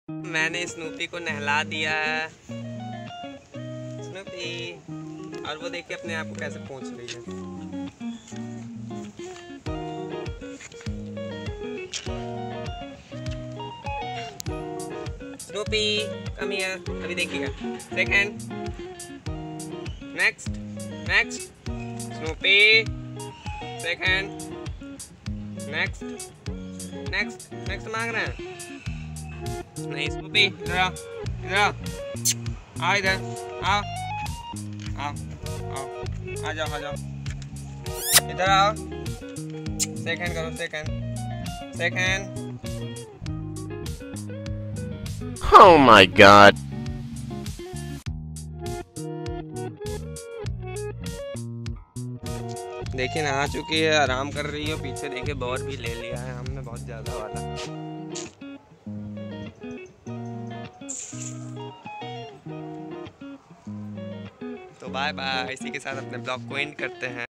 मैंने स्नूपी को नहला दिया है। स्नूपी, और वो देखिए अपने आप को कैसे पोंछ रही है। स्नूपी कम हियर, अभी देखिएगा। Second, next next, Snoopy second, next next next मांग रहे हैं। नहीं स्नूपी, इधर आओ, इधर आओ, आओ इधर, आओ आओ आओ, आ जाओ आ जाओ, इधर आओ। सेकंड करो, second second. Oh my God. देखिए नहा चुकी है, आराम कर रही है। पीछे देखिए बॉल भी ले लिया है हमने, बहुत ज़्यादा वाला। तो बाय बाय, इसी के साथ अपने ब्लॉग को एंड करते हैं।